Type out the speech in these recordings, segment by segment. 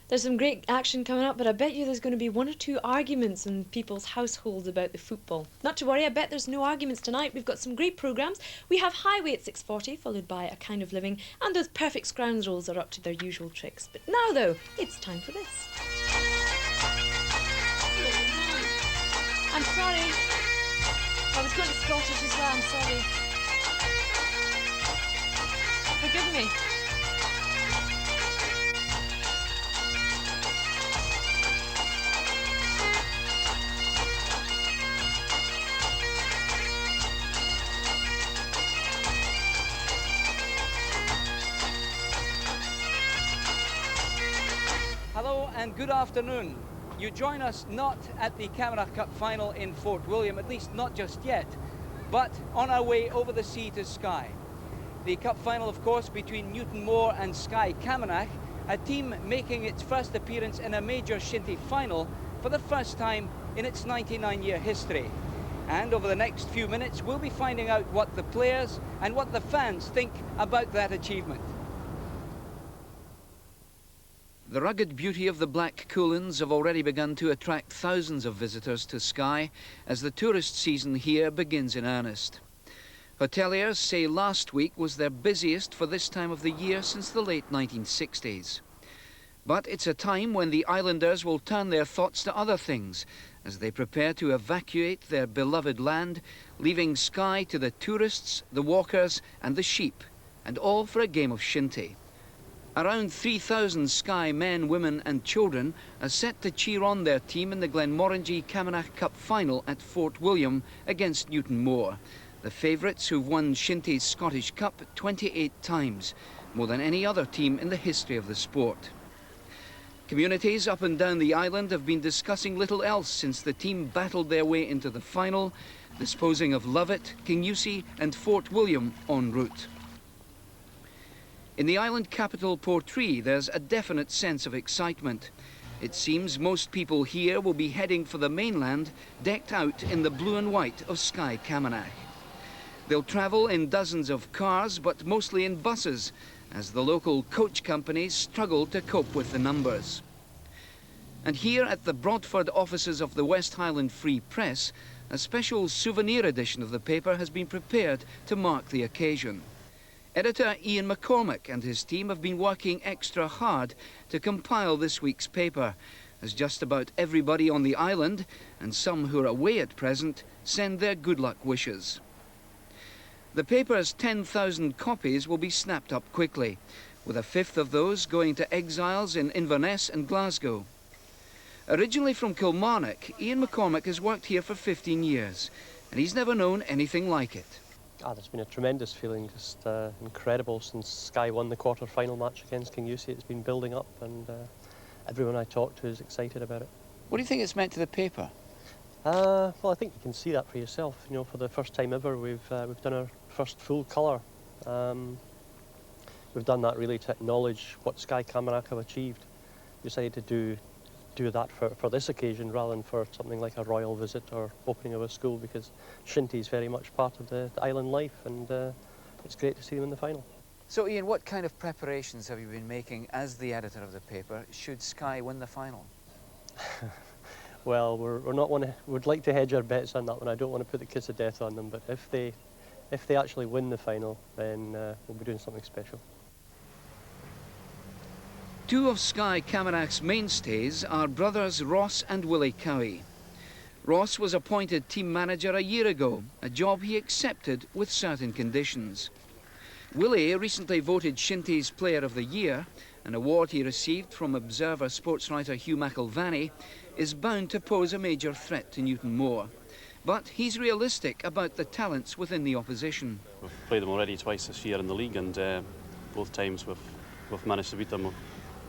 There's some great action coming up, but I bet you there's going to be one or two arguments in people's households about the football. Not to worry, I bet there's no arguments tonight. We've got some great programmes. We have Highway at 6:40, followed by A Kind of Living, and those perfect scoundrels are up to their usual tricks. But now, though, it's time for this. I'm sorry. I was going to Scottish as well, I'm sorry. Forgive me. Hello and good afternoon. You join us not at the Camanachd Cup Final in Fort William, at least not just yet, but on our way over the sea to Skye. The Cup Final, of course, between Newtonmore and Skye Camanachd, a team making its first appearance in a major Shinty final for the first time in its 99-year history. And over the next few minutes, we'll be finding out what the players and what the fans think about that achievement. The rugged beauty of the Black Coolins have already begun to attract thousands of visitors to Skye as the tourist season here begins in earnest. Hoteliers say last week was their busiest for this time of the year since the late 1960s. But it's a time when the islanders will turn their thoughts to other things as they prepare to evacuate their beloved land, leaving Skye to the tourists, the walkers and the sheep, and all for a game of shinty. Around 3,000 Skye men, women and children are set to cheer on their team in the Glenmorangie Camanachd Cup Final at Fort William against Newtonmore, the favourites who've won Shinty's Scottish Cup 28 times, more than any other team in the history of the sport. Communities up and down the island have been discussing little else since the team battled their way into the final, disposing of Lovett, Kingussie and Fort William en route. In the island capital Portree, there's a definite sense of excitement. It seems most people here will be heading for the mainland, decked out in the blue and white of Skye Camanachd. They'll travel in dozens of cars, but mostly in buses, as the local coach companies struggle to cope with the numbers. And here at the Broadford offices of the West Highland Free Press, a special souvenir edition of the paper has been prepared to mark the occasion. Editor Ian McCormack and his team have been working extra hard to compile this week's paper, as just about everybody on the island, and some who are away at present, send their good luck wishes. The paper's 10,000 copies will be snapped up quickly, with a fifth of those going to exiles in Inverness and Glasgow. Originally from Kilmarnock, Ian McCormack has worked here for 15 years, and he's never known anything like it. There's been a tremendous feeling, just incredible since Skye won the quarter-final match against Kingussie. It's been building up, and everyone I talk to is excited about it. What do you think it's meant to the paper? Well, I think you can see that for yourself. You know, for the first time ever, we've done our first full colour. We've done that really to acknowledge what Skye Camanachd have achieved. We decided to do that for this occasion rather than for something like a royal visit or opening of a school, because Shinty is very much part of the island life, and it's great to see them in the final. So Ian, what kind of preparations have you been making as the editor of the paper should Skye win the final? Well, we'd like to hedge our bets on that one. I don't want to put the kiss of death on them, but if they actually win the final, then we'll be doing something special. Two of Skye Camanachds' mainstays are brothers Ross and Willie Cowie. Ross was appointed team manager a year ago, a job he accepted with certain conditions. Willie, recently voted Shinty's Player of the Year, an award he received from Observer sports writer Hugh McIlvanney, is bound to pose a major threat to Newtonmore. But he's realistic about the talents within the opposition. We've played them already twice this year in the league, and both times we've managed to beat them.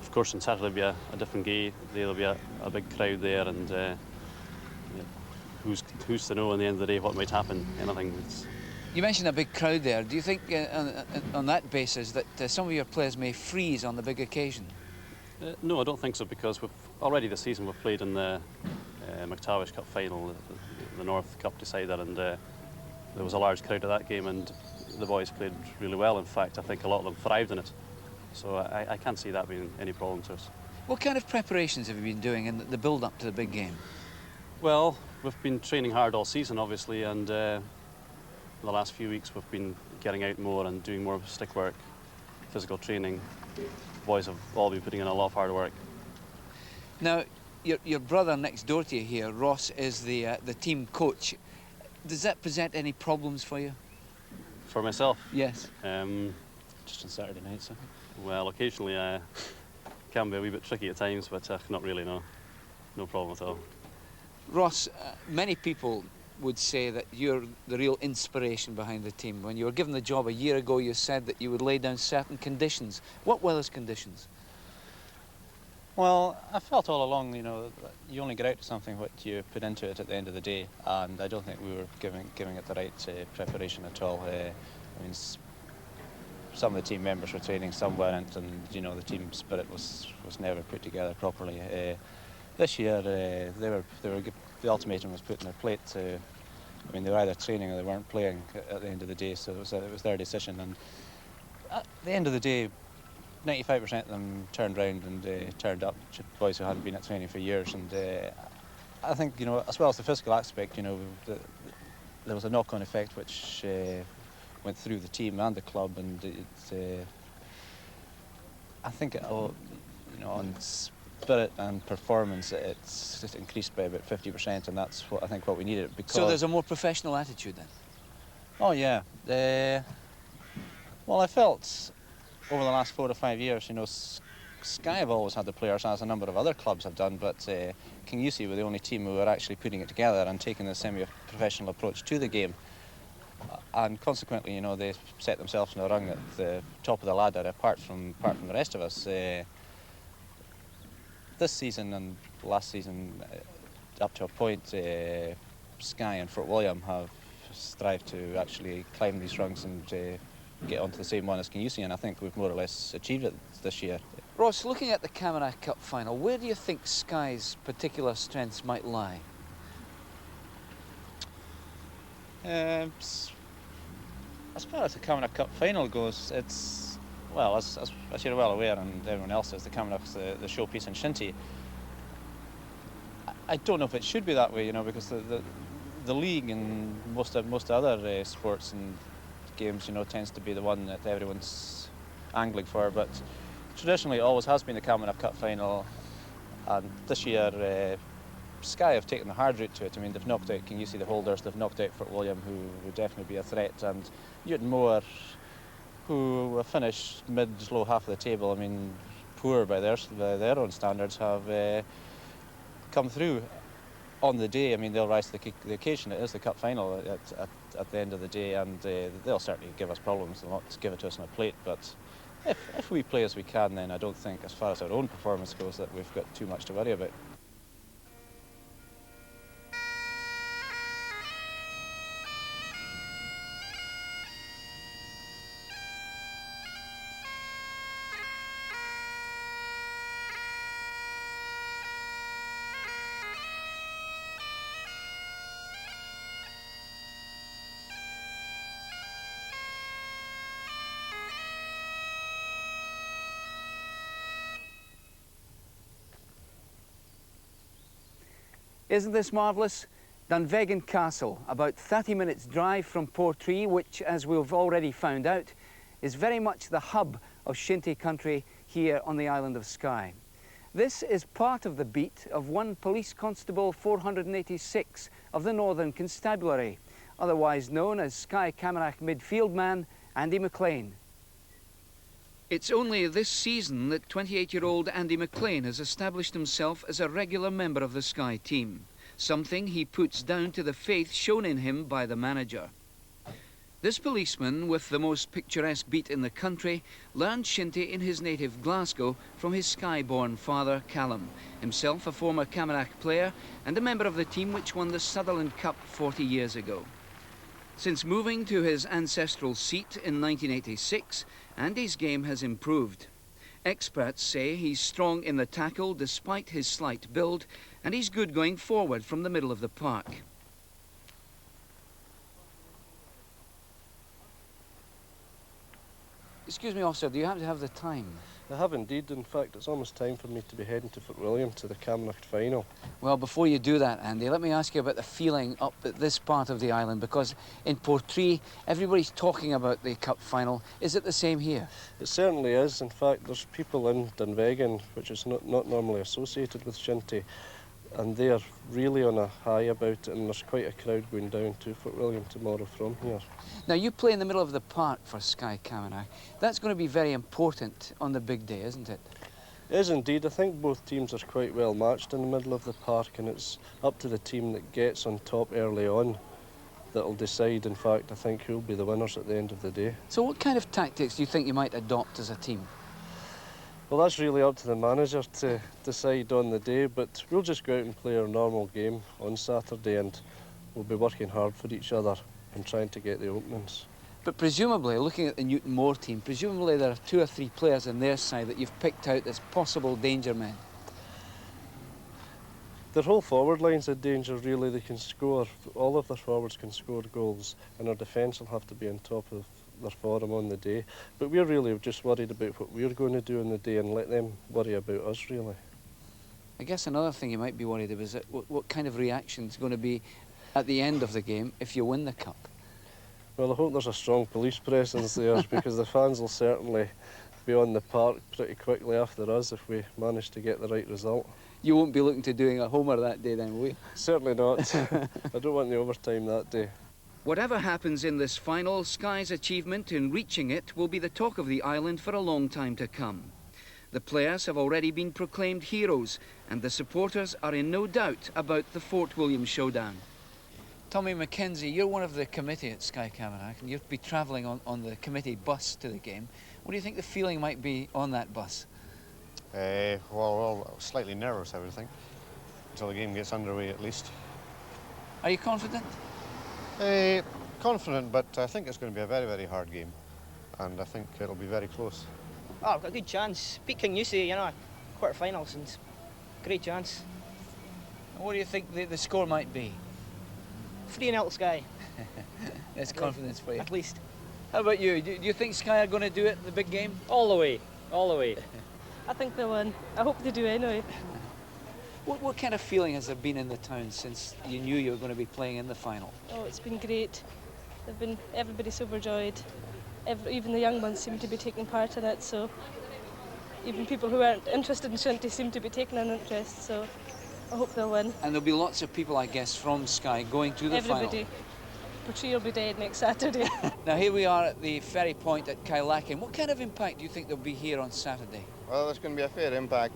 Of course, on Saturday will be a different game. There'll be a big crowd there, and who's to know in the end of the day what might happen? Anything. You mentioned a big crowd there. Do you think, on that basis, that some of your players may freeze on the big occasion? No, I don't think so, because already this season we've played in the Camanachd Cup Final, the North Cup decider, and there was a large crowd at that game, and the boys played really well. In fact, I think a lot of them thrived in it. So I can't see that being any problem to us. What kind of preparations have you been doing in the build-up to the big game? Well, we've been training hard all season, obviously, and the last few weeks we've been getting out more and doing more stick work, physical training. The boys have all been putting in a lot of hard work. Now, your brother next door to you here, Ross, is the team coach. Does that present any problems for you? For myself? Yes. Just on Saturday nights, I think. Well, occasionally can be a wee bit tricky at times, but not really, no. No problem at all. Ross, many people would say that you're the real inspiration behind the team. When you were given the job a year ago, you said that you would lay down certain conditions. What were those conditions? Well, I felt all along, you know, that you only get out to something what you put into it at the end of the day, and I don't think we were giving it the right preparation at all. I mean, some of the team members were training, some weren't, and you know the team spirit was never put together properly. This year, the ultimatum was put in their plate. I mean, they were either training or they weren't playing at the end of the day, so it was their decision. And at the end of the day, 95% of them turned round and turned up, boys who hadn't been at training for years. And I think, you know, as well as the physical aspect, you know, there was a knock-on effect which went through the team and the club, and I think it all, you know, on spirit and performance, it's just increased by about 50%, and that's what I think what we needed. Because So there's a more professional attitude then? Oh yeah. Well, I felt over the last 4 to 5 years, you know, Skye have always had the players, as a number of other clubs have done, but Kingusi were the only team who were actually putting it together and taking a semi-professional approach to the game. And consequently, you know, they set themselves in a rung at the top of the ladder, apart from the rest of us. This season and last season, up to a point, Skye and Fort William have strived to actually climb these rungs and get onto the same one as Kingusi, and I think we've more or less achieved it this year. Ross, looking at the Camanachd Cup Final, where do you think Skye's strengths might lie? As far as the Camanachd Cup Final goes, it's, well, as you're well aware, and everyone else is, the Camanachd's the showpiece in Shinty. I don't know if it should be that way, you know, because the league and most other sports and games, you know, tends to be the one that everyone's angling for. But traditionally, it always has been the Camanachd Cup Final, and this year, Skye have taken the hard route to it. I mean, they've knocked out Kingusi, the holders, they've knocked out Fort William, who would definitely be a threat, and Newtonmore, who have finished mid-low half of the table. I mean, poor by their own standards, have come through on the day. I mean, they'll rise to the occasion. It is the cup final at the end of the day, and they'll certainly give us problems. They'll not give it to us on a plate, but if we play as we can, then I don't think, as far as our own performance goes, that we've got too much to worry about. Isn't this marvellous? Dunvegan Castle, about 30 minutes drive from Portree, which, as we've already found out, is very much the hub of Shinty country here on the island of Skye. This is part of the beat of 1 Police Constable 486 of the Northern Constabulary, otherwise known as Skye Camanachd midfield man Andy McLean. It's only this season that 28-year-old Andy McLean has established himself as a regular member of the Skye team, something he puts down to the faith shown in him by the manager. This policeman, with the most picturesque beat in the country, learned Shinty in his native Glasgow from his Skye-born father, Callum, himself a former Camanachd player and a member of the team which won the Sutherland Cup 40 years ago. Since moving to his ancestral seat in 1986, Andy's game has improved. Experts say he's strong in the tackle despite his slight build, and he's good going forward from the middle of the park. Excuse me, officer, do you happen to have the time? I have indeed. In fact, it's almost time for me to be heading to Fort William to the Camanachd Final. Well, before you do that, Andy, let me ask you about the feeling up at this part of the island, because in Portree, everybody's talking about the Cup Final. Is it the same here? It certainly is. In fact, there's people in Dunvegan, which is not normally associated with Shinty, and they are really on a high about it, and there's quite a crowd going down to Fort William tomorrow from here. Now, you play in the middle of the park for Skye Camanachd. That's going to be very important on the big day, isn't it? It is indeed. I think both teams are quite well matched in the middle of the park, and it's up to the team that gets on top early on that'll decide, in fact, I think, who'll be the winners at the end of the day. So what kind of tactics do you think you might adopt as a team? Well, that's really up to the manager to decide on the day, but we'll just go out and play our normal game on Saturday, and we'll be working hard for each other and trying to get the openings. But presumably, looking at the Newtonmore team, presumably there are 2 or 3 players on their side that you've picked out as possible danger men. Their whole forward line's in danger, really. They can score. All of their forwards can score goals, and our defence will have to be on top of their form on the day. But we're really just worried about what we're going to do on the day and let them worry about us, really. I guess another thing you might be worried about is that what kind of reaction's going to be at the end of the game if you win the Cup. Well, I hope there's a strong police presence there because the fans will certainly be on the park pretty quickly after us if we manage to get the right result. You won't be looking to doing a homer that day then, will you? Certainly not. I don't want the overtime that day. Whatever happens in this final, Skye's achievement in reaching it will be the talk of the island for a long time to come. The players have already been proclaimed heroes, and the supporters are in no doubt about the Fort William showdown. Tommy McKenzie, you're one of the committee at Skye Camanachd, and you'll be travelling on the committee bus to the game. What do you think the feeling might be on that bus? Well, slightly nervous, I would think, until the game gets underway at least. Are you confident? Confident, but I think it's going to be a very, very hard game, and I think it'll be very close. Oh, I've got a good chance. Beat King Newsy, you know, quarter-finals, and great chance. And what do you think the score might be? 3-0 to Skye. There's confidence for you. At least. How about you? Do you think Skye are going to do it in the big game? All the way, all the way. I think they'll win. I hope they do anyway. What kind of feeling has there been in the town since you knew you were going to be playing in the final? Oh, it's been great. Everybody's overjoyed. Even the young ones seem to be taking part in it, so even people who aren't interested in Shinty seem to be taking an interest, so I hope they'll win. And there'll be lots of people, I guess, from Skye going to the final. Everybody. Portree will be dead next Saturday. Now, here we are at the ferry point at Kylakin. What kind of impact do you think there'll be here on Saturday? Well, there's going to be a fair impact.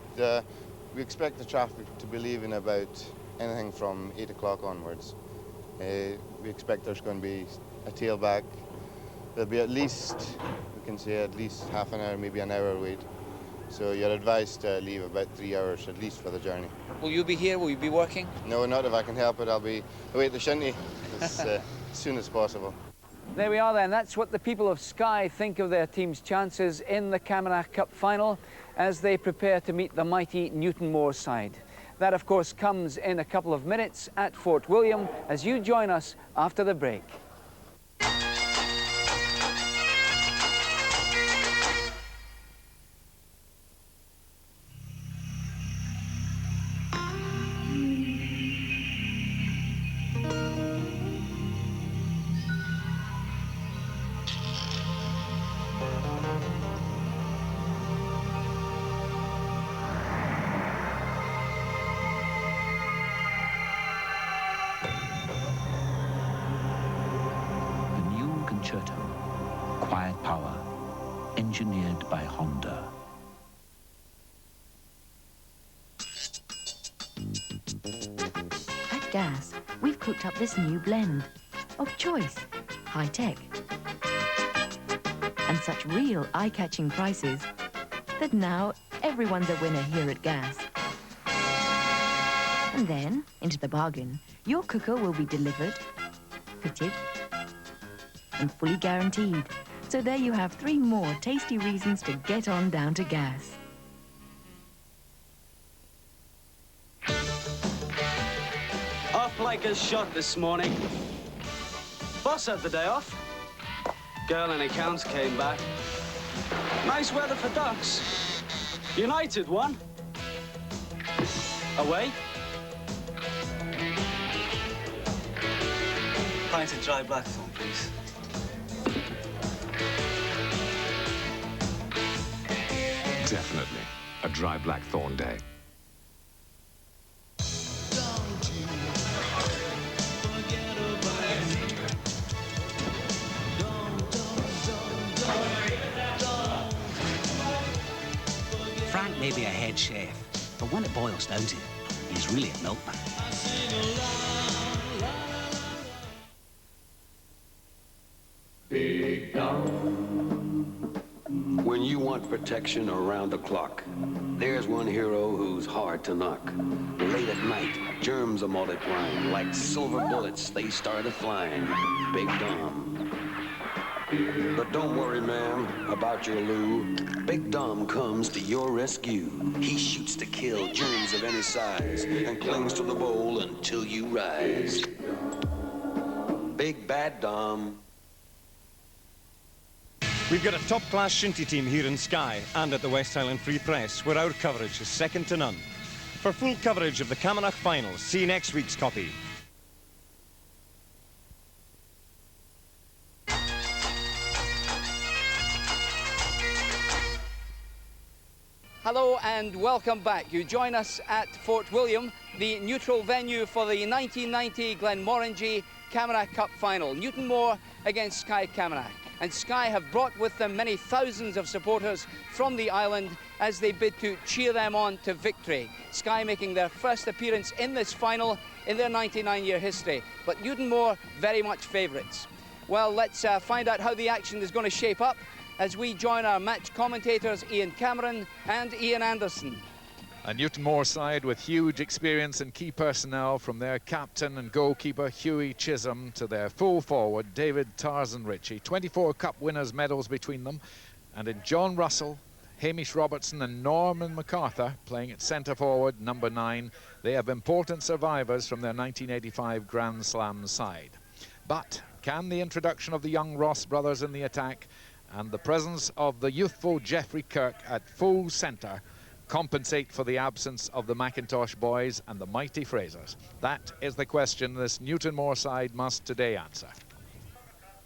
We expect the traffic to be leaving about anything from 8 o'clock onwards. We expect there's going to be a tailback. There'll be at least, we can say at least half an hour, maybe an hour wait. So you're advised to leave about 3 hours at least for the journey. Will you be here? Will you be working? No, not if I can help it. I'll be away at the Shinty as soon as possible. There we are then. That's what the people of Skye think of their team's chances in the Camanachd Cup Final as they prepare to meet the mighty Newtonmore side. That, of course, comes in a couple of minutes at Fort William as you join us after the break. Quiet power, engineered by Honda. At Gas, we've cooked up this new blend of choice, high-tech, and such real eye-catching prices that now everyone's a winner here at Gas. And then, into the bargain, your cooker will be delivered, fitted, and fully guaranteed. So there you have 3 more tasty reasons to get on down to Gas. Off like a shot this morning. Boss had the day off. Girl in accounts came back. Nice weather for ducks. United won. Away. Pint of dry blackthorn, please. Definitely a dry blackthorn day. Frank may be a head chef, but when it boils down to it, he's really a milkman. Big Dom. When you want protection around the clock, there's one hero who's hard to knock. Late at night, germs are multiplying. Like silver bullets, they started flying. Big Dom. But don't worry, ma'am, about your loo. Big Dom comes to your rescue. He shoots to kill germs of any size and clings to the bowl until you rise. Big Bad Dom. We've got a top-class Shinty team here in Skye and at the West Highland Free Press, where our coverage is second to none. For full coverage of the Camanachd Final, see next week's copy. Hello and welcome back. You join us at Fort William, the neutral venue for the 1990 Glenmorangie Camanachd Cup Final. Newtonmore against Skye Camanachd. And Skye have brought with them many thousands of supporters from the island as they bid to cheer them on to victory. Skye making their first appearance in this final in their 99-year history. But Newtonmore very much favourites. Well, let's find out how the action is going to shape up as we join our match commentators Ian Cameron and Ian Anderson. A Newtonmore side with huge experience and key personnel, from their captain and goalkeeper Hughie Chisholm to their full forward David Tarzan Ritchie. 24 cup winners' medals between them, and in John Russell, Hamish Robertson and Norman MacArthur playing at centre forward, number 9. They have important survivors from their 1985 Grand Slam side. But can the introduction of the young Ross brothers in the attack and the presence of the youthful Geoffrey Kirk at full centre compensate for the absence of the Macintosh boys and the mighty Frasers? That is the question this Newtonmore side must today answer.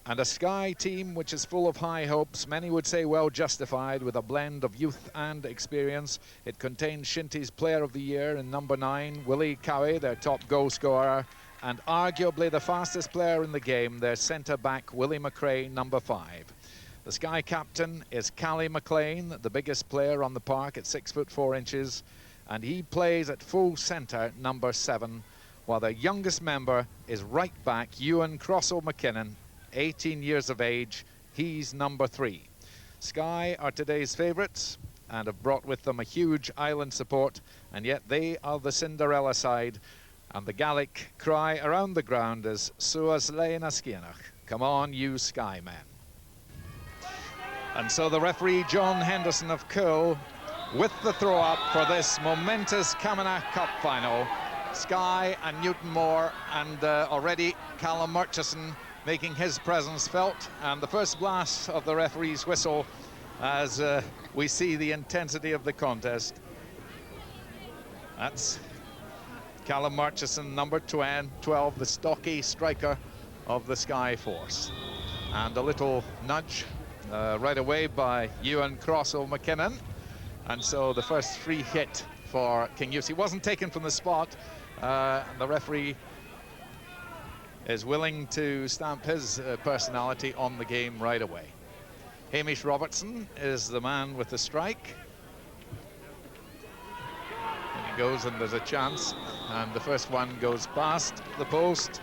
And a Skye team which is full of high hopes, many would say well justified, with a blend of youth and experience. It contains Shinty's Player of the Year in number 9, Willie Cowie, their top goal scorer, and arguably the fastest player in the game, their centre-back Willie McRae, number 5. The Skye captain is Callie McLean, the biggest player on the park at 6'4", and he plays at full centre, number 7, while their youngest member is right back Ewan Crossall McKinnon, 18 years of age. He's number 3. Skye are today's favourites and have brought with them a huge island support, and yet they are the Cinderella side, and the Gaelic cry around the ground is Suas Leina Skianach. Come on, you Skye men. And so the referee, John Henderson of Cull, with the throw-up for this momentous Camanachd Cup Final. Skye and Newtonmore, and already Callum Murchison making his presence felt. And the first blast of the referee's whistle as we see the intensity of the contest. That's Callum Murchison, number 12, the stocky striker of the Skye force. And a little nudge right away by Ewan Crossall McKinnon, and so the first free hit for Kingussie wasn't taken from the spot. The referee is willing to stamp his personality on the game right away. Hamish Robertson is the man with the strike. And he goes, and there's a chance, and the first one goes past the post.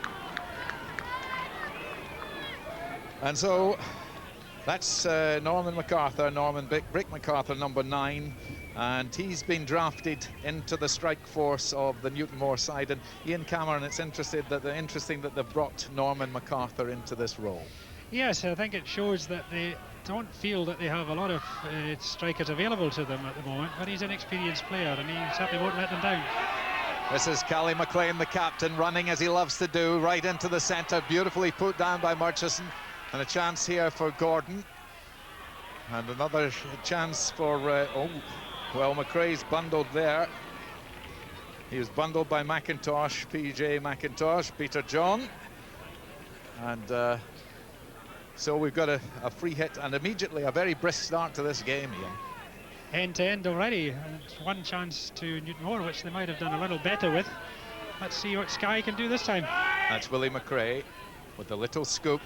And so that's Norman MacArthur, Brick MacArthur, number 9, and he's been drafted into the strike force of the Newtonmore side. And Ian Cameron, it's interesting that they've brought Norman MacArthur into this role. Yes, I think it shows that they don't feel that they have a lot of strikers available to them at the moment, but he's an experienced player and he certainly won't let them down. This is Callie McLean, the captain, running as he loves to do, right into the centre, beautifully put down by Murchison. And a chance here for Gordon. And another chance for, Well, McRae's bundled there. He was bundled by McIntosh, PJ McIntosh, Peter John. And so we've got a free hit and immediately a very brisk start to this game, Ian. End to end already, and one chance to Newtonmore, which they might have done a little better with. Let's see what Skye can do this time. That's Willie McRae with a little scoop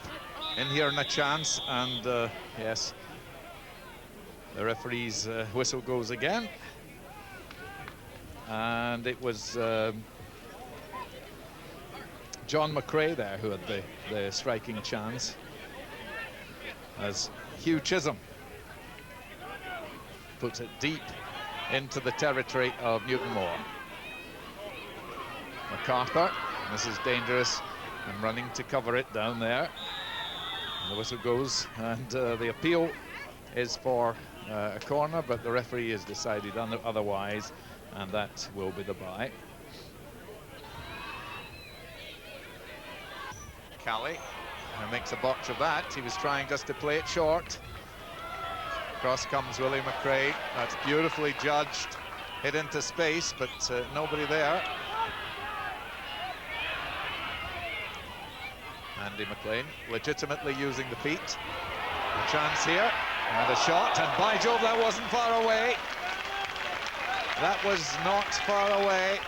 in here and a chance, and yes, the referee's whistle goes again. And it was John McRae there who had the striking chance, as Hugh Chisholm puts it deep into the territory of Newtonmore. MacArthur, this is dangerous, and running to cover it down there. And the whistle goes, and the appeal is for a corner, but the referee has decided otherwise, and that will be the bye. Callie makes a botch of that. He was trying just to play it short. Across comes Willie McRae. That's beautifully judged. Hit into space, but nobody there. Andy McLean legitimately using the feet. A chance here, and a shot, and by Jove, that wasn't far away. That was not far away.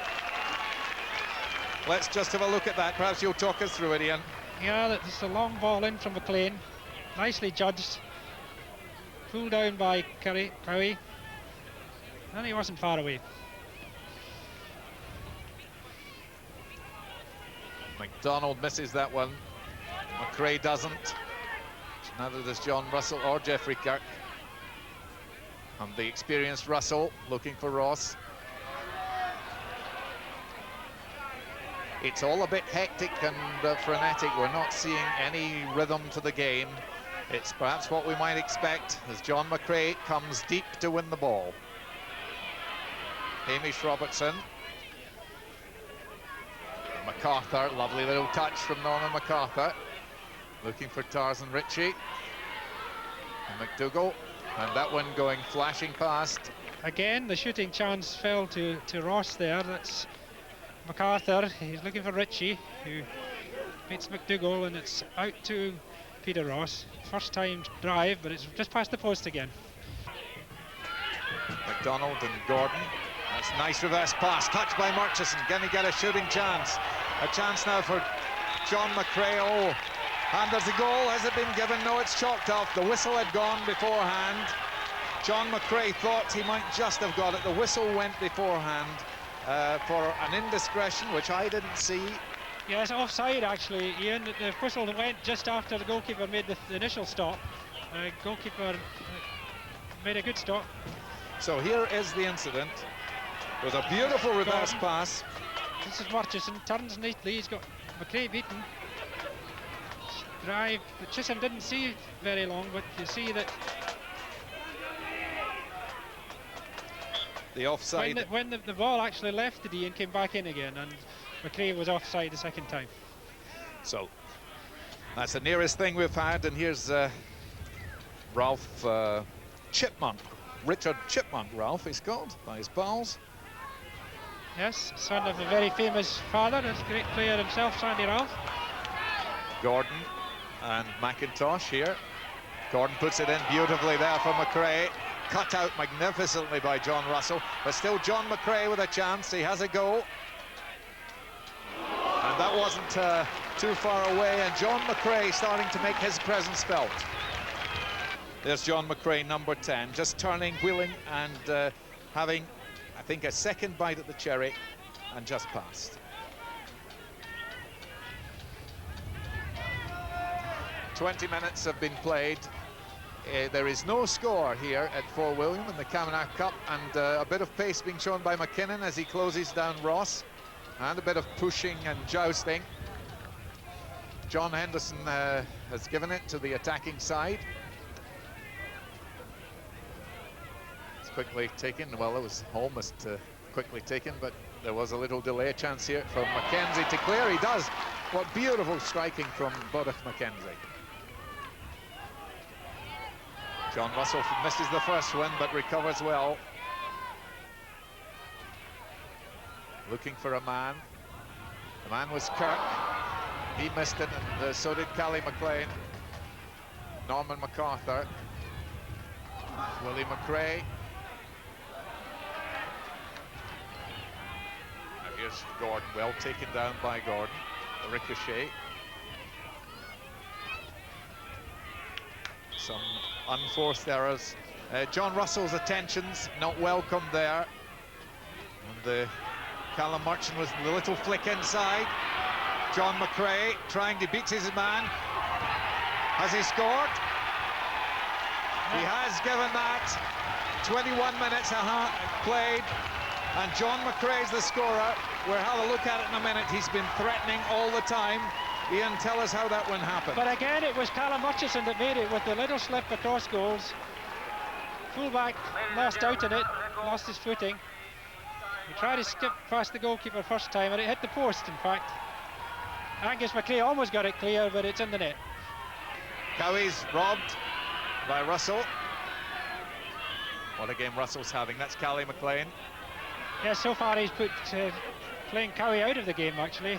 Let's just have a look at that. Perhaps you'll talk us through it, Ian. Yeah, that's a long ball in from McLean. Nicely judged. Pulled down by Cowie. And he wasn't far away. McDonald misses that one. McRae doesn't. Neither does John Russell or Geoffrey Kirk. And the experienced Russell looking for Ross. It's all a bit hectic and frenetic. We're not seeing any rhythm to the game. It's perhaps what we might expect as John McRae comes deep to win the ball. Hamish Robertson. MacArthur, lovely little touch from Norman MacArthur. Looking for Tarzan Ritchie. And McDougall. And that one going flashing past. Again, the shooting chance fell to Ross there. That's MacArthur. He's looking for Ritchie, who beats McDougall, and it's out to Peter Ross. First time drive, but it's just past the post again. McDonald and Gordon. That's nice reverse pass, touched by Murchison. Can he get a shooting chance? A chance now for John McRae. Oh, and there's a goal. Has it been given? No, it's chalked off. The whistle had gone beforehand. John McRae thought he might just have got it. The whistle went beforehand for an indiscretion, which I didn't see. Yes, offside actually, Ian. The whistle went just after the goalkeeper made the initial stop. Goalkeeper made a good stop. So here is the incident. It was a beautiful reverse pass. This is Murchison, turns neatly. He's got McRae beaten. Drive, but Chisholm didn't see very long, but you see that the offside. When the ball actually left the D and came back in again, and McRae was offside the second time. So that's the nearest thing we've had, and here's Ralph Chipmunk. Richard Chipmunk, Ralph is called by his pals. Yes, son of a very famous father, a great player himself, Sandy Ralph. Gordon and McIntosh here. Gordon puts it in beautifully there for McRae. Cut out magnificently by John Russell, but still John McRae with a chance. He has a goal. And that wasn't too far away, and John McRae starting to make his presence felt. There's John McRae, number 10, just turning, wheeling, and having, I think, a second bite at the cherry, and just passed. 20 minutes have been played. There is no score here at Fort William in the Camanachd Cup, and a bit of pace being shown by McKinnon as he closes down Ross, and a bit of pushing and jousting. John Henderson has given it to the attacking side. It's quickly taken. Well, it was almost quickly taken, but there was a little delay. Chance here for Mackenzie to clear. He does. What beautiful striking from Bodach Mackenzie. John Russell misses the first one, but recovers well. looking for a man. The man was Kirk. He missed it, and so did Callie McLean. Norman MacArthur. Willie McRae. Now here's Gordon, well taken down by Gordon. The ricochet. Some unforced errors. John Russell's attentions not welcome there. And Callum Murchan was the little flick inside. John McRae trying to beat his man. Has he scored? He has given that. 21 minutes played, and John McRae's the scorer. We'll have a look at it in a minute. He's been threatening all the time. Ian, tell us how that one happened. But again, it was Callum Murchison that made it with the little slip across goals. Fullback lost out in it, lost his footing. He tried to skip past the goalkeeper first time, and it hit the post, in fact. Angus McRae almost got it clear, but it's in the net. Cowie's robbed by Russell. What a game Russell's having. That's Callie McLean. Yeah, so far he's put playing Cowie out of the game, actually.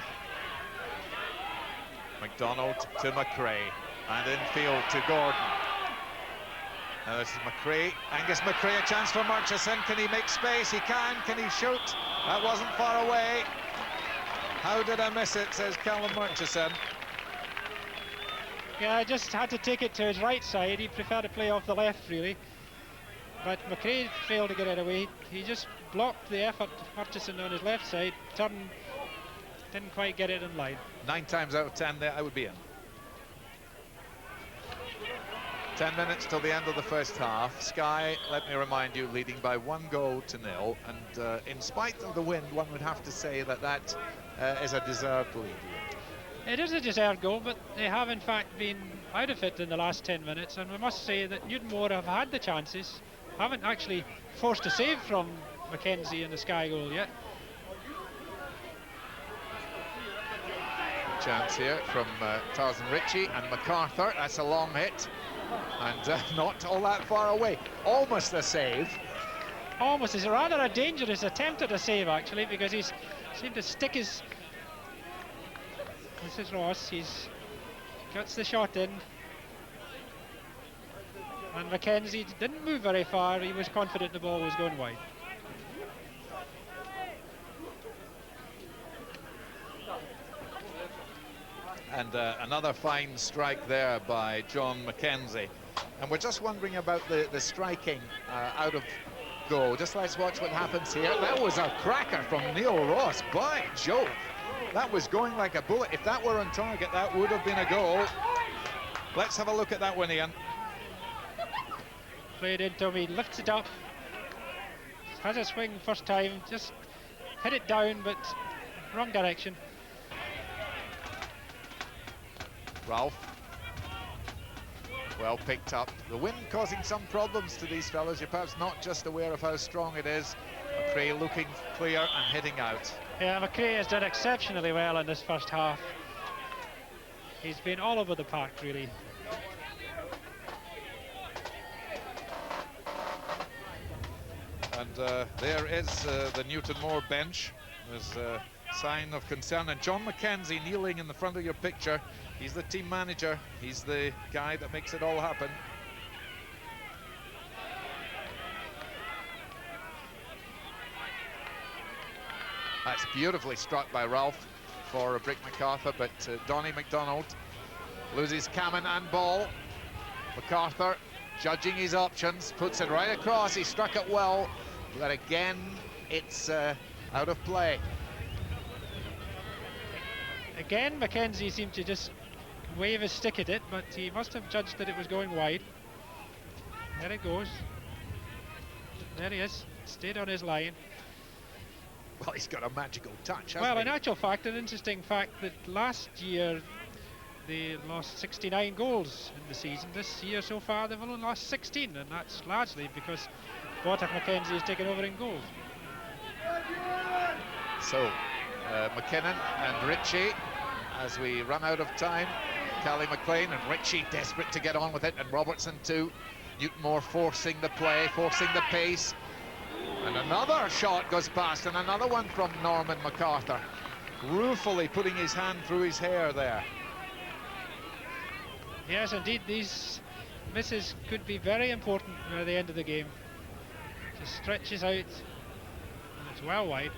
McDonald to McRae, and infield to Gordon. Now this is McRae. Angus McRae, a chance for Murchison. Can he make space? He can. Can he shoot? That wasn't far away. How did I miss it, says Callum Murchison. Yeah, I just had to take it to his right side. He preferred to play off the left, really. But McRae failed to get it away. He just blocked the effort. Murchison on his left side, turned, didn't quite get it in line. 9 times out of 10 there, I would be in. 10 minutes till the end of the first half. Skye, let me remind you, leading by 1-0. And in spite of the wind, one would have to say that that is a deserved lead. It is a deserved goal, but they have in fact been out of it in the last 10 minutes, and we must say that Newtonmore have had the chances, haven't actually forced a save from Mackenzie in the Skye goal yet. Chance here from Tarzan Ritchie and MacArthur. That's a long hit, and not all that far away. Almost a save. Almost. It's rather a dangerous attempt at a save, actually, because he's seemed to stick his... This is Ross. He's gets the shot in, and Mackenzie didn't move very far. He was confident the ball was going wide. And another fine strike there by John Mackenzie. And we're just wondering about the striking out of goal. Just let's watch what happens here. That was a cracker from Neil Ross. By Jove, that was going like a bullet. If that were on target, that would have been a goal. Let's have a look at that one, Ian. Played into him, he lifts it up. Has a swing first time, just hit it down, but wrong direction. Ralph, well picked up. The wind causing some problems to these fellas. You're perhaps not just aware of how strong it is. McRae looking clear and hitting out. Yeah, McRae has done exceptionally well in this first half. He's been all over the park, really. And there is the Newtonmore bench. There's a sign of concern. And John Mackenzie kneeling in the front of your picture. He's the team manager. He's the guy that makes it all happen. That's beautifully struck by Ralph for Brick MacArthur, but Donny McDonald loses Caman and ball. MacArthur judging his options, puts it right across. He struck it well, but again, it's out of play. Again, Mackenzie seemed to just wave his stick at it, but he must have judged that it was going wide. There it goes. There he is, stayed on his line. Well, he's got a magical touch, hasn't well, he? in actual fact, an interesting fact that last year they lost 69 goals in the season. This year so far they've only lost 16, and that's largely because Botak Mackenzie has taken over in goals. So, McKinnon and Ritchie, as we run out of time. Callie McLean and Ritchie desperate to get on with it, and Robertson too. Newtonmore forcing the play, forcing the pace. And another shot goes past, and another one from Norman MacArthur. Ruefully putting his hand through his hair there. Yes, indeed, these misses could be very important at the end of the game. Just stretches out, and it's well wide.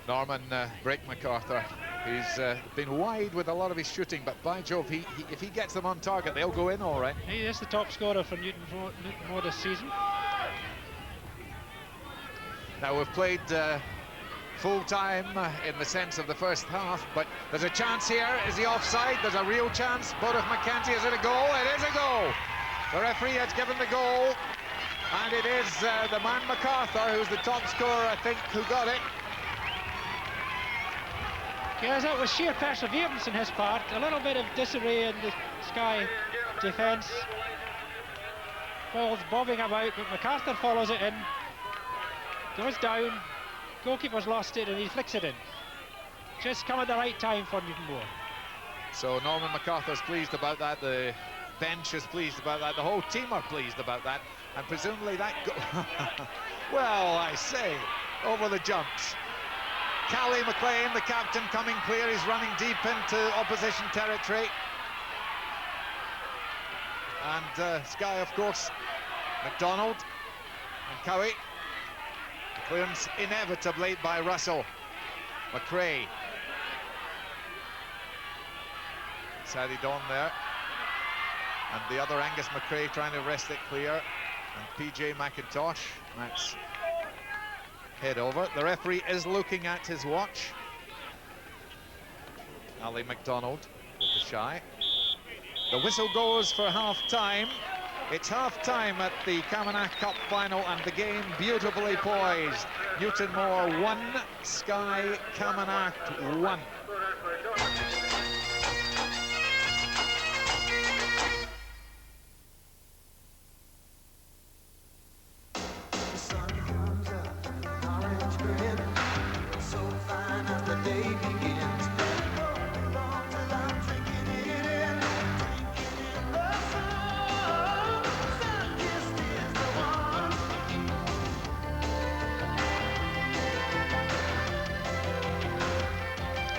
Norman Brick MacArthur, he's been wide with a lot of his shooting, but by Jove, if he gets them on target, they'll go in all right. He is the top scorer for Newtonmore this season. Now we've played full time in the sense of the first half, but there's a chance here. Is he offside? There's a real chance. Bodif McKenzie, is it a goal? It is a goal. The referee has given the goal, and it is the man MacArthur, who's the top scorer, I think, who got it. Yes, that was sheer perseverance in his part. A little bit of disarray in the Skye defence. Ball's bobbing about, but MacArthur follows it in. Goes down, goalkeeper's lost it, and he flicks it in. Just come at the right time for Newtonmore. So Norman MacArthur's pleased about that, the bench is pleased about that, the whole team are pleased about that, and presumably that well, I say, over the jumps. Callie McLean, the captain, coming clear. He's running deep into opposition territory. And Skye, of course, McDonald and Cowie. Clearance inevitably by Russell. McRae. Sadie Don there. And the other Angus McRae trying to wrest it clear. And PJ McIntosh. That's head over. The referee is looking at his watch. Ali McDonald with the shy. The whistle goes for half-time. It's half-time at the Camanachd Cup Final, and the game beautifully poised. Newtonmore 1, Skye Camanachd 1.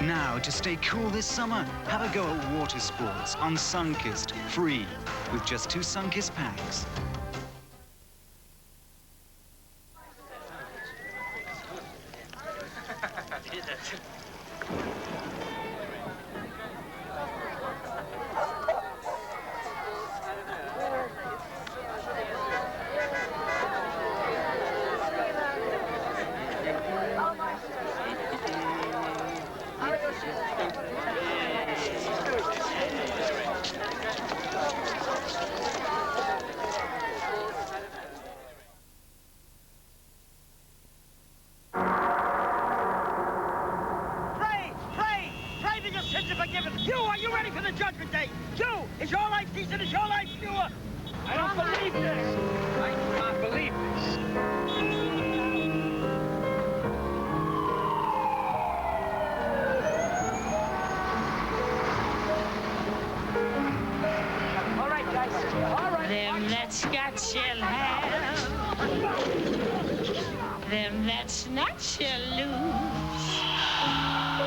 Now, to stay cool this summer, have a go at water sports on Sunkist, free, with just 2 Sunkist packs. Them that's got shall have, them that's not shall lose.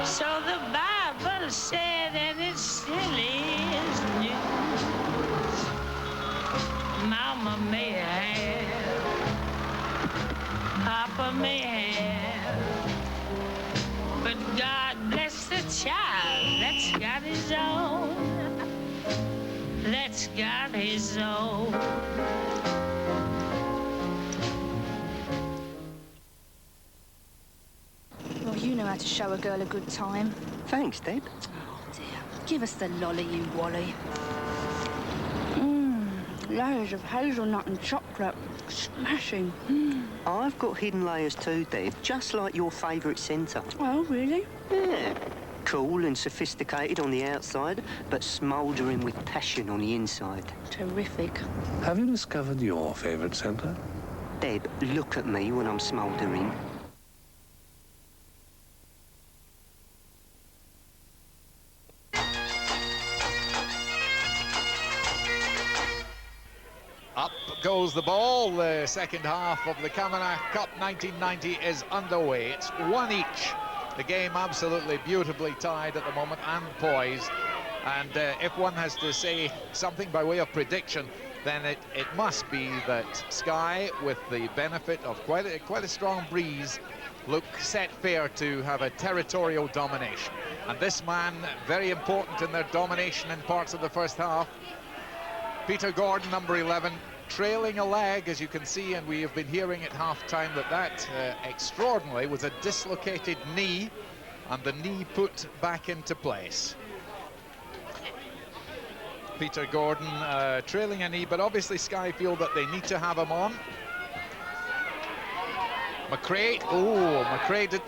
So the Bible said, and it still is news. Mama may have, Papa may have, but God bless the child that's got his own. That's got his own. Well, you know how to show a girl a good time. Thanks, Deb. Oh, dear. Give us the lolly, you wally. Layers of hazelnut and chocolate. Smashing. I've got hidden layers too, Deb, just like your favourite centre. Oh, really? Yeah. Cool and sophisticated on the outside, but smouldering with passion on the inside. Terrific. Have you discovered your favourite centre? Deb, look at me when I'm smouldering. Up goes the ball. The second half of the Camanachd Cup 1990 is underway. It's one each. The game absolutely beautifully tied at the moment and poised. And if one has to say something by way of prediction, then it must be that Skye, with the benefit of quite a strong breeze, look set fair to have a territorial domination. And this man, very important in their domination in parts of the first half. Peter Gordon, number 11, trailing a leg, as you can see, and we have been hearing at half-time that extraordinarily was a dislocated knee, and the knee put back into place. Peter Gordon trailing a knee, but obviously Skye feel that they need to have him on. McRae, McRae did,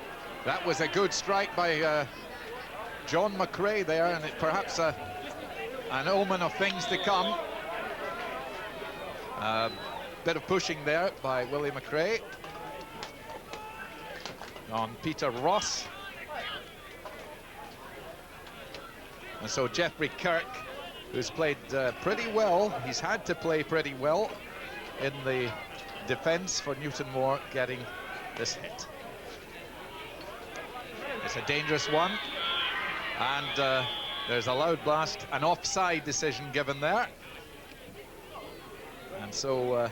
that was a good strike by John McRae there, and it perhaps an omen of things to come. Bit of pushing there by Willie McRae on Peter Ross. And so Geoffrey Kirk, who's played pretty well, he's had to play pretty well in the defence for Newtonmore, getting this hit. It's a dangerous one, and there's a loud blast, an offside decision given there. And so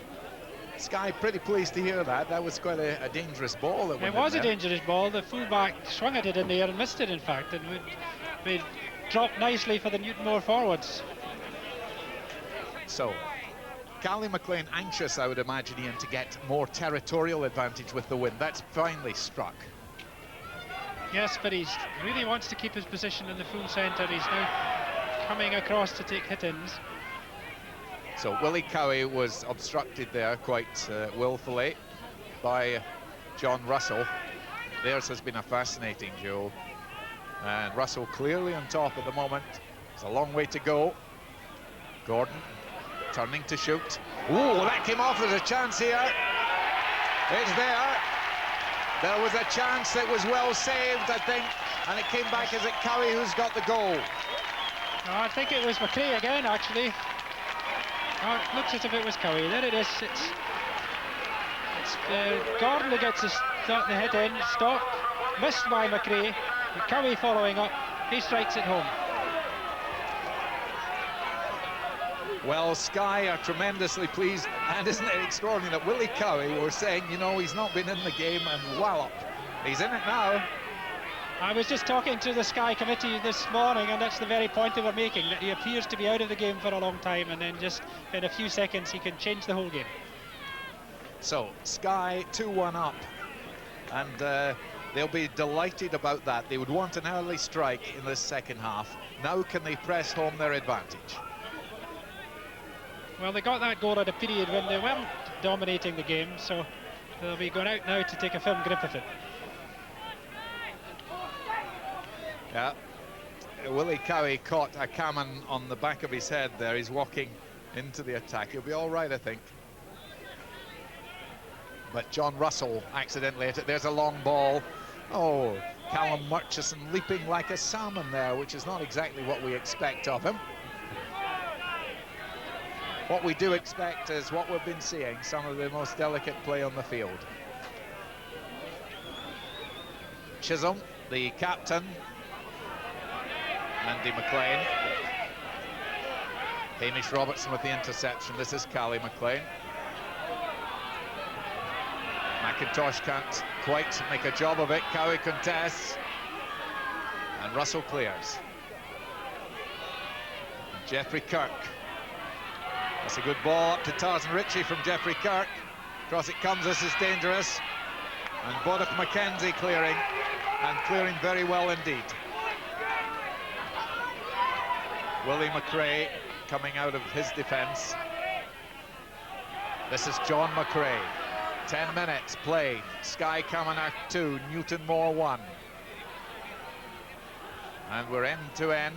Skye pretty pleased to hear that. That was quite a dangerous ball. That it was a dangerous ball. The fullback swung at it in the air and missed it, in fact, and would drop nicely for the Newtonmore forwards. So Callie McLean anxious, I would imagine, Ian, to get more territorial advantage with the win. That's finally struck. Yes, but he really wants to keep his position in the full centre. He's now coming across to take hit-ins. So Willie Cowie was obstructed there quite willfully by John Russell. Theirs has been a fascinating duel. And Russell clearly on top at the moment. It's a long way to go. Gordon turning to shoot. Oh, that came off. There's a chance here. It's there. There was a chance that was well saved, I think, and it came back. Is it Cowie who's got the goal? No, I think it was McRae again, actually. Oh, it looks as if it was Cowie. There it is. It's Gordon who gets the hit in. Stop. Missed by McRae. Cowie following up. He strikes it home. Well, Skye are tremendously pleased, and isn't it extraordinary that Willie Cowie were saying, you know, he's not been in the game, and wallop, he's in it now. I was just talking to the Skye committee this morning, and that's the very point they were making, that he appears to be out of the game for a long time, and then just in a few seconds he can change the whole game. So Skye 2-1 up, and they'll be delighted about that. They would want an early strike in this second half. Now can they press home their advantage? Well, they got that goal at a period when they weren't dominating the game, so they'll be going out now to take a firm grip of it. Yeah, Willie Cowie caught a Caman on the back of his head there. He's walking into the attack. He'll be all right, I think. But John Russell accidentally hit it. There's a long ball. Oh, Callum Murchison leaping like a salmon there, which is not exactly what we expect of him. What we do expect is what we've been seeing, some of the most delicate play on the field. Chisholm, the captain. Andy McLean. Hamish Robertson with the interception. This is Callie McLean. McIntosh can't quite make a job of it. Cowie contests. And Russell clears. And Geoffrey Kirk. That's a good ball up to Tarzan Ritchie from Geoffrey Kirk. Across it comes, this is dangerous. And Boddock McKenzie clearing, and clearing very well indeed. Willie McRae coming out of his defence. This is John McRae. 10 minutes played. Skye Camanachd 2, Newtonmore 1. And we're end to end.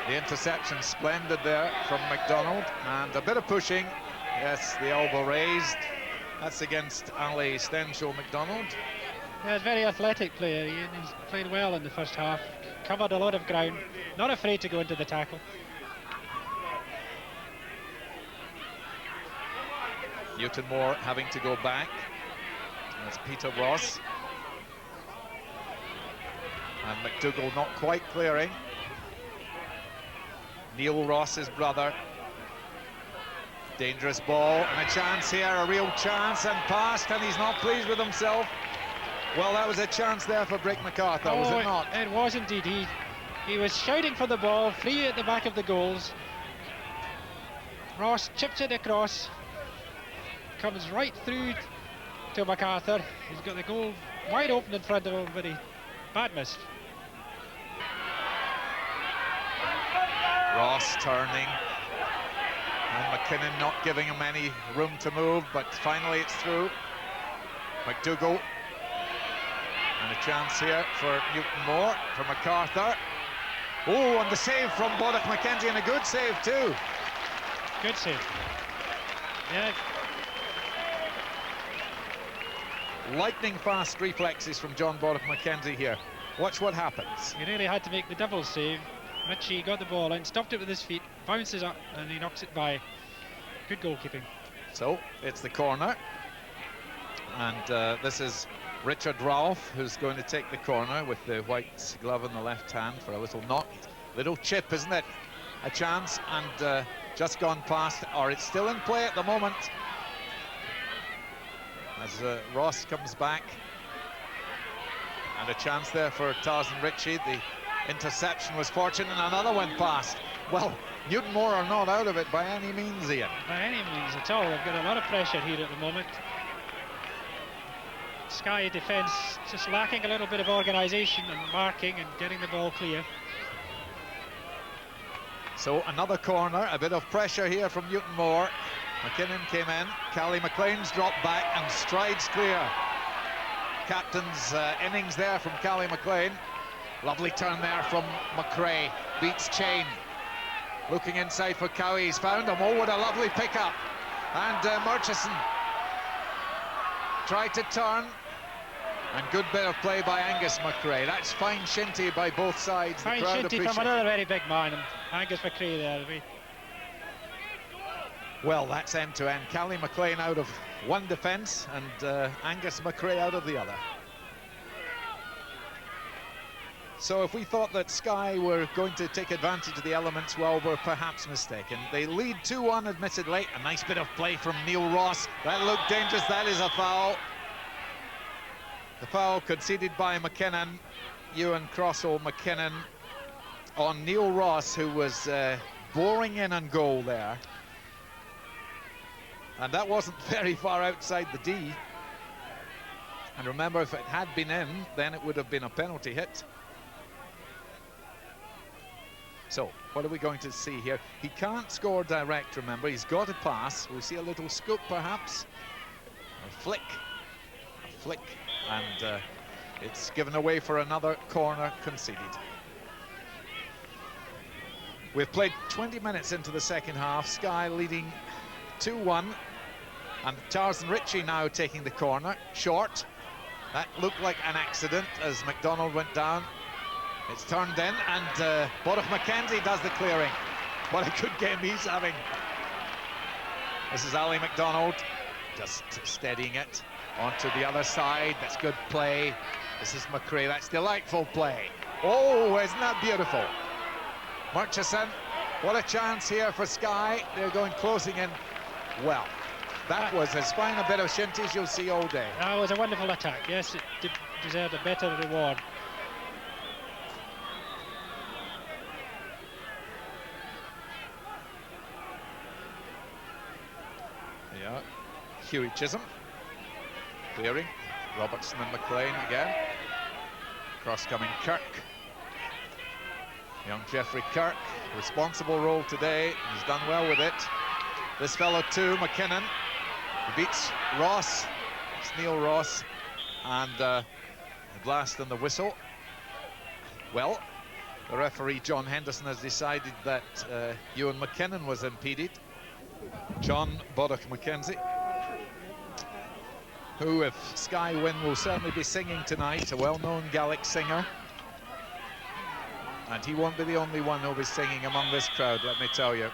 The interception splendid there from McDonald, and a bit of pushing. Yes, the elbow raised. That's against Ali Stenshall McDonald. Yeah, very athletic player. He's played well in the first half. Covered a lot of ground. Not afraid to go into the tackle. Newtonmore having to go back. That's Peter Ross. And McDougall not quite clearing. Neil Ross, his brother. Dangerous ball, and a chance here, a real chance, and passed, and he's not pleased with himself. Well, that was a chance there for Blake MacArthur, was it not? It was indeed. He was shouting for the ball, free at the back of the goals. Ross chips it across, comes right through to MacArthur. He's got the goal wide open in front of him, but he bad miss. Ross turning, and McKinnon not giving him any room to move, but finally it's through. McDougall, and a chance here for Newtonmore, for MacArthur. Oh, and the save from Bodach McKenzie, and a good save too. Good save. Yeah. Lightning fast reflexes from John Bodach McKenzie here. Watch what happens. He really had to make the double save. Ritchie got the ball in, stopped it with his feet, bounces up, and he knocks it by. Good goalkeeping. So it's the corner, and this is Richard Ralph, who's going to take the corner with the white glove in the left hand for a little knock. Little chip, isn't it? A chance, and just gone past, or it's still in play at the moment. As Ross comes back. And a chance there for Tarzan Ritchie. The interception was fortunate, and another one passed. Well, Newtonmore are not out of it by any means, Ian. By any means at all. They've got a lot of pressure here at the moment. Skye defence just lacking a little bit of organisation and marking and getting the ball clear. So another corner, a bit of pressure here from Newtonmore. McKinnon came in, Callie McLean's dropped back and strides clear. Captain's innings there from Callie McLean. Lovely turn there from McRae, beats Chain. Looking inside for Cowie, he's found him. Oh, what a lovely pickup. And Murchison tried to turn. And good bit of play by Angus McRae. That's fine shinty by both sides. Fine shinty from another very big man, Angus McRae there. Well, that's end-to-end. Callie McLean out of one defence and Angus McRae out of the other. So if we thought that Skye were going to take advantage of the elements, well, we're perhaps mistaken. They lead 2-1, admittedly. A nice bit of play from Neil Ross. That looked dangerous. That is a foul. The foul conceded by McKinnon, Ewan Crossall McKinnon, on Neil Ross, who was boring in on goal there. And that wasn't very far outside the D. And remember, if it had been in, then it would have been a penalty hit. So, what are we going to see here? He can't score direct, remember. He's got a pass. We'll see a little scoop, perhaps. A flick. A flick. And it's given away for another corner conceded. We've played 20 minutes into the second half. Skye leading 2-1. And Tarzan Ritchie now taking the corner. Short. That looked like an accident as McDonald went down. It's turned in, and Bodach McKenzie does the clearing. What a good game he's having. This is Ali McDonald, just steadying it onto the other side. That's good play. This is McRae. That's delightful play. Oh, isn't that beautiful? Murchison, what a chance here for Skye. They're going closing in. Well, that was as fine a bit of shinty as you'll see all day. That was a wonderful attack. Yes, it deserved a better reward. Yeah, Hughie Chisholm clearing. Robertson and McLean again. Cross coming Kirk. Young Geoffrey Kirk, responsible role today. He's done well with it. This fellow too, McKinnon. He beats Ross. It's Neil Ross. And the blast and the whistle. Well, the referee John Henderson has decided that Ewan McKinnon was impeded. John Bodach McKenzie, who, if Skye win, will certainly be singing tonight, a well-known Gaelic singer. And he won't be the only one who'll be singing among this crowd, let me tell you.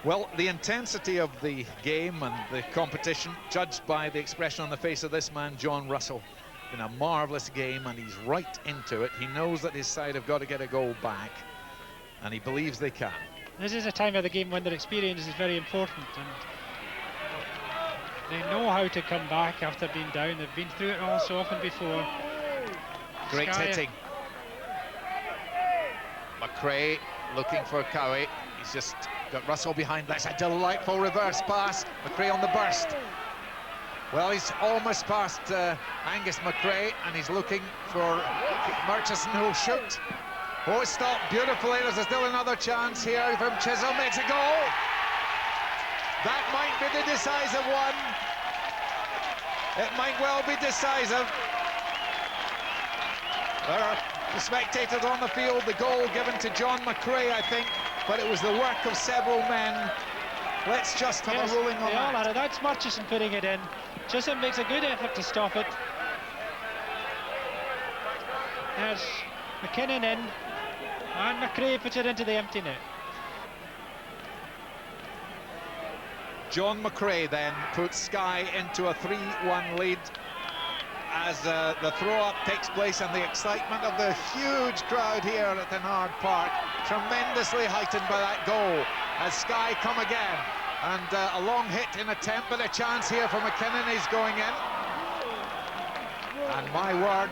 Well, the intensity of the game and the competition, judged by the expression on the face of this man, John Russell, in a marvellous game, and he's right into it. He knows that his side have got to get a goal back, and he believes they can. This is a time of the game when their experience is very important, and they know how to come back after being down. They've been through it all so often before. Great Skye. hitting. McRae looking for Cowie. He's just got Russell behind. That's a delightful reverse pass. McRae on the burst. Well, he's almost past Angus McRae, and he's looking for Murchison, who'll shoot. Oh, it's stopped beautifully. There's still another chance here from Chisholm. Makes a goal. That might be the decisive one. It might well be decisive. There are the spectators on the field. The goal given to John McRae, I think, but it was the work of several men. Let's just have a ruling on that. That's Murchison putting it in. Chisholm makes a good effort to stop it. There's McKinnon in, and McRae puts it into the empty net. John McRae then puts Skye into a 3-1 lead as the throw-up takes place, and the excitement of the huge crowd here at Camanachd Park, tremendously heightened by that goal as Skye come again. And a long hit in attempt, but a chance here for McKinnon. He's going in. And my word,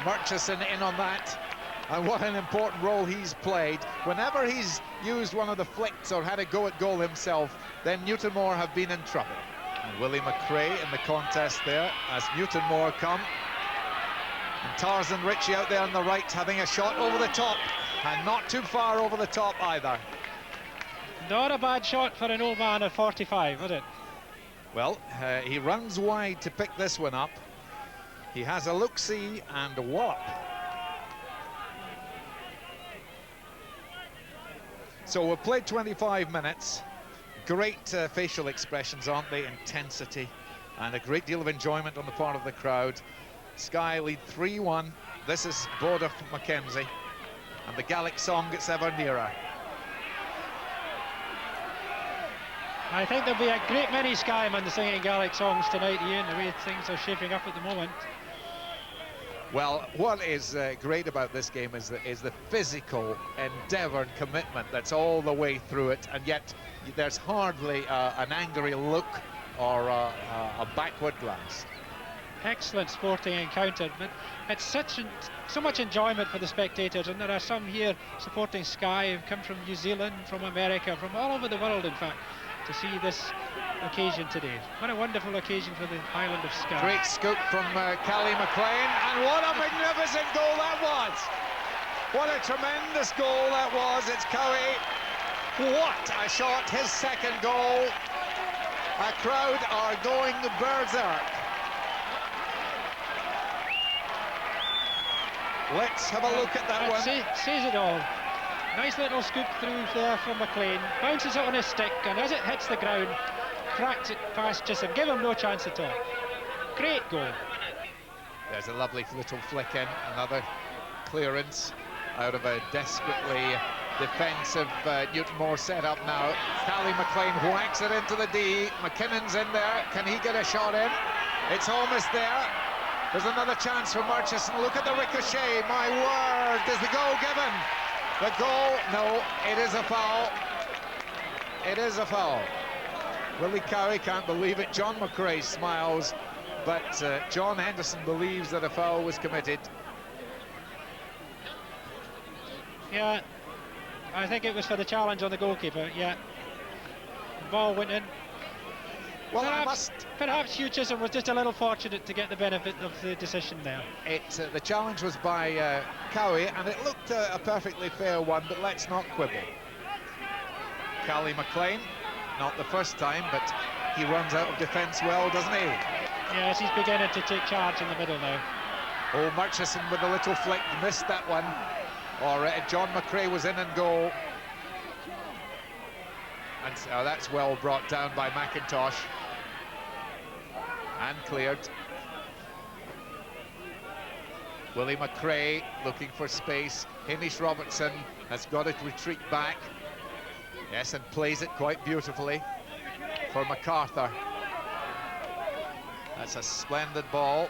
Murchison in on that. And what an important role he's played. Whenever he's used one of the flicks or had a go at goal himself, then Newtonmore have been in trouble. And Willie McRae in the contest there as Newtonmore come. And Tarzan Ritchie out there on the right having a shot over the top. And not too far over the top either. Not a bad shot for an old man at 45, was it? Well, he runs wide to pick this one up. He has a look-see and a wallop. So we've played 25 minutes. Great facial expressions, aren't they? Intensity and a great deal of enjoyment on the part of the crowd. Skye lead 3-1. This is Border Mackenzie, and the Gaelic song gets ever nearer. I think there'll be a great many Skyemen singing Gaelic songs tonight, Ian, the way things are shaping up at the moment. Well, what is great about this game is the physical endeavour and commitment that's all the way through it, and yet there's hardly an angry look or a backward glance. Excellent sporting encounter, but it's so much enjoyment for the spectators, and there are some here supporting Skye who've come from New Zealand, from America, from all over the world, in fact, to see this occasion today. What a wonderful occasion for the island of Skye. Great scoop from Callie McLean, and what a magnificent goal that was! What a tremendous goal that was. It's Cowie. What a shot, his second goal. A crowd are going berserk. Let's have a look at that one. Says it all. Nice little scoop through there from McLean. Bounces it on his stick, and as it hits the ground, cracks it past Chisholm. Give him no chance at all. Great goal. There's a lovely little flick in. Another clearance out of a desperately defensive Newtonmore setup now. Callie McLean whacks it into the D. McKinnon's in there. Can he get a shot in? It's almost there. There's another chance for Murchison. Look at the ricochet. My word, is the goal given? The goal, no, it is a foul. It is a foul. Willie Cowie can't believe it. John McRae smiles, but John Henderson believes that a foul was committed. Yeah, I think it was for the challenge on the goalkeeper, yeah. The ball went in. Well, perhaps Hugh Chisholm was just a little fortunate to get the benefit of the decision there. The challenge was by Cowie, and it looked a perfectly fair one, but let's not quibble. Callie McLean, not the first time, but he runs out of defence well, doesn't he? Yes, he's beginning to take charge in the middle now. Oh, Murchison with a little flick, missed that one. Or John McRae was in and goal. And that's well brought down by McIntosh. And cleared. Willie McRae looking for space. Hamish Robertson has got to retreat back. Yes, and plays it quite beautifully for MacArthur. That's a splendid ball.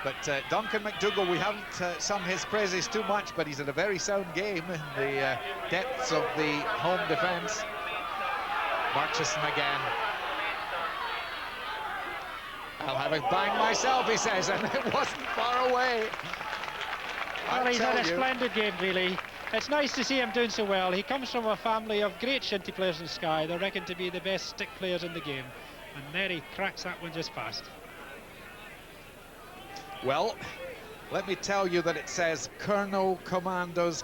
But Duncan McDougall, we haven't sung his praises too much, but he's in a very sound game in the depths of the home defence. Murchison again. I'll have a bang myself, he says, and it wasn't far away. Well, he's had a splendid game, really. It's nice to see him doing so well. He comes from a family of great shinty players in Skye. They're reckoned to be the best stick players in the game. And there he cracks that one just past. Well, let me tell you that it says Colonel's Commandos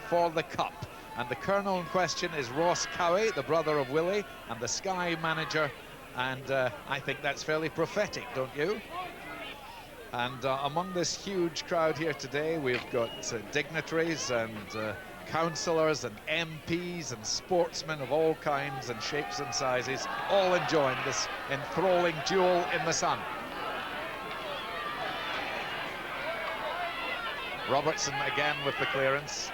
for the Cup. And the Colonel in question is Ross Cowie, the brother of Willie, and the Skye manager. And I think that's fairly prophetic, don't you? And among this huge crowd here today, we've got dignitaries and councillors and MPs and sportsmen of all kinds and shapes and sizes, all enjoying this enthralling duel in the sun. Robertson again with the clearance.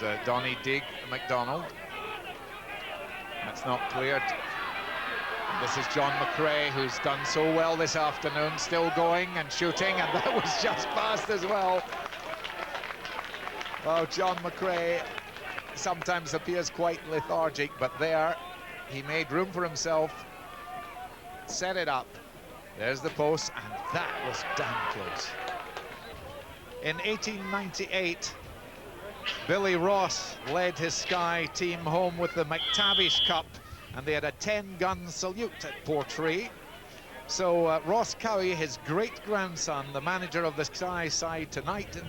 And Donny Dig McDonald. That's not cleared. And this is John McRae, who's done so well this afternoon, still going and shooting, and that was just past as well. Oh, John McRae sometimes appears quite lethargic, but there he made room for himself, set it up. There's the post, and that was damn close. In 1898, Billy Ross led his Skye team home with the Camanachd Cup, and they had a 10-gun salute at Portree. So Ross Cowie, his great-grandson, the manager of the Skye side tonight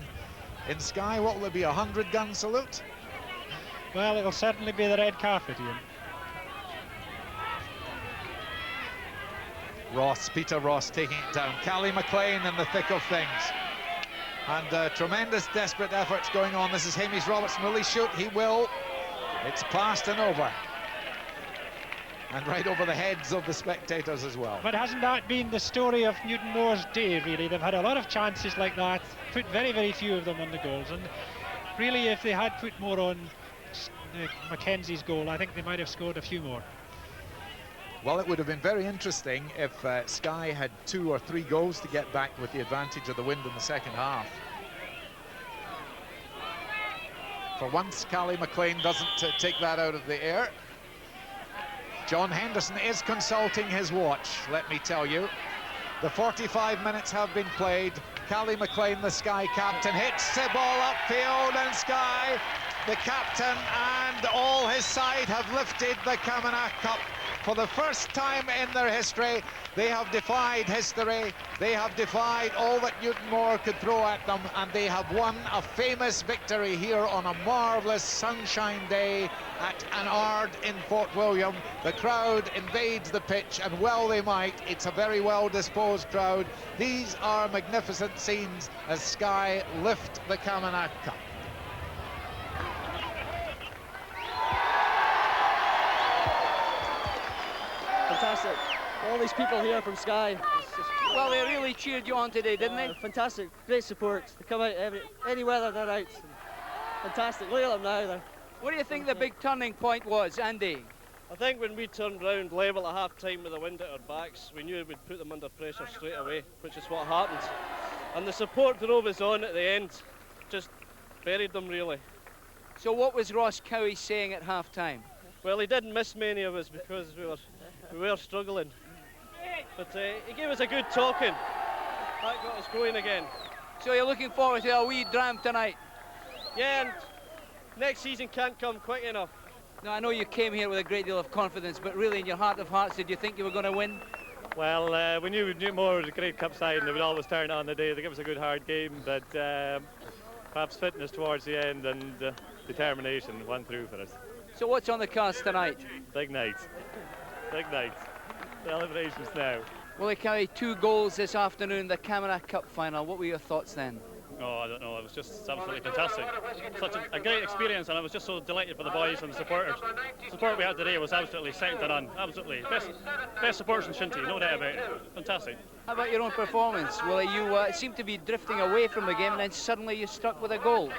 in Skye, what will it be, a 100-gun salute? Well, it'll certainly be the red carpet, Ian. Peter Ross taking it down. Callie McLean in the thick of things. And tremendous desperate efforts going on. This is Hamish Robertson. Will he shoot? He will. It's past and over. And right over the heads of the spectators as well. But hasn't that been the story of Newtonmore's day, really? They've had a lot of chances like that, put very, very few of them on the goals. And really, if they had put more on Mackenzie's goal, I think they might have scored a few more. Well, it would have been very interesting if Skye had 2 or 3 goals to get back with the advantage of the wind in the second half. For once, Callie McLean doesn't take that out of the air. John Henderson is consulting his watch, let me tell you. The 45 minutes have been played. Callie McLean, the Skye captain, hits the ball upfield, and Skye, the captain and all his side, have lifted the Camanachd Cup. For the first time in their history, they have defied history. They have defied all that Newtonmore could throw at them, and they have won a famous victory here on a marvellous sunshine day at an Ard in Fort William. The crowd invades the pitch, and well they might. It's a very well-disposed crowd. These are magnificent scenes as Skye lift the Camanachd Cup. Fantastic. All these people here from Skye. Well, they really cheered you on today, didn't they? Fantastic. Great support. They come out any weather, they're out. Fantastic. Look at them now. What do you think the big turning point was, Andy? I think when we turned round level at half-time with the wind at our backs, we knew we'd put them under pressure straight away, which is what happened. And the support drove us on at the end, just buried them really. So what was Ross Cowie saying at half-time? Well, he didn't miss many of us because we were struggling. But he gave us a good talking. That got us going again. So you're looking forward to a wee dram tonight? Yeah, and next season can't come quick enough. Now, I know you came here with a great deal of confidence, but really in your heart of hearts, did you think you were going to win? Well, we knew Newtonmore was a great cup side and they would always turn on the day. They give us a good hard game, but perhaps fitness towards the end and determination won through for us. So what's on the cards tonight? Big night. Big night. Celebrations now. Willie Cowie, 2 goals this afternoon, the Camanachd Cup Final. What were your thoughts then? Oh, I don't know. It was just absolutely fantastic. Such a great experience, and I was just so delighted for the boys and the supporters. The support we had today was absolutely second to none. Absolutely. Best supporters in Shinty, no doubt about it. Fantastic. How about your own performance? Well, you seemed to be drifting away from the game and then suddenly you struck with a goal.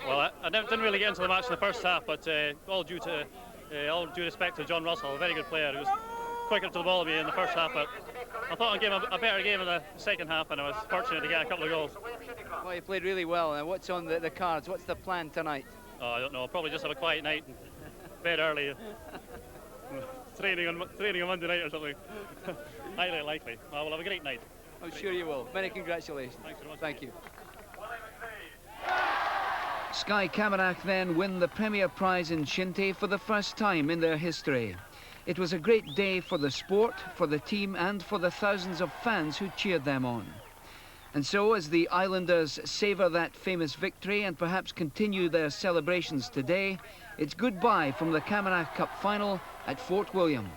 Well, I didn't really get into the match in the first half, but all due respect to John Russell, a very good player who was quicker to the ball than me in the first half, but I thought I gave him a better game in the second half, and I was fortunate to get a couple of goals. Well, you played really well. And what's on the cards? What's the plan tonight? Oh, I don't know. I'll probably just have a quiet night and bed early. training on Monday night or something. Highly likely. Oh, we'll have a great night. I'm sure you will. Many congratulations. Thanks very much. Thank you. Skye Camanachd then win the Premier Prize in Shinty for the first time in their history. It was a great day for the sport, for the team and for the thousands of fans who cheered them on. And so, as the Islanders savour that famous victory and perhaps continue their celebrations today, it's goodbye from the Camanachd Cup Final at Fort William.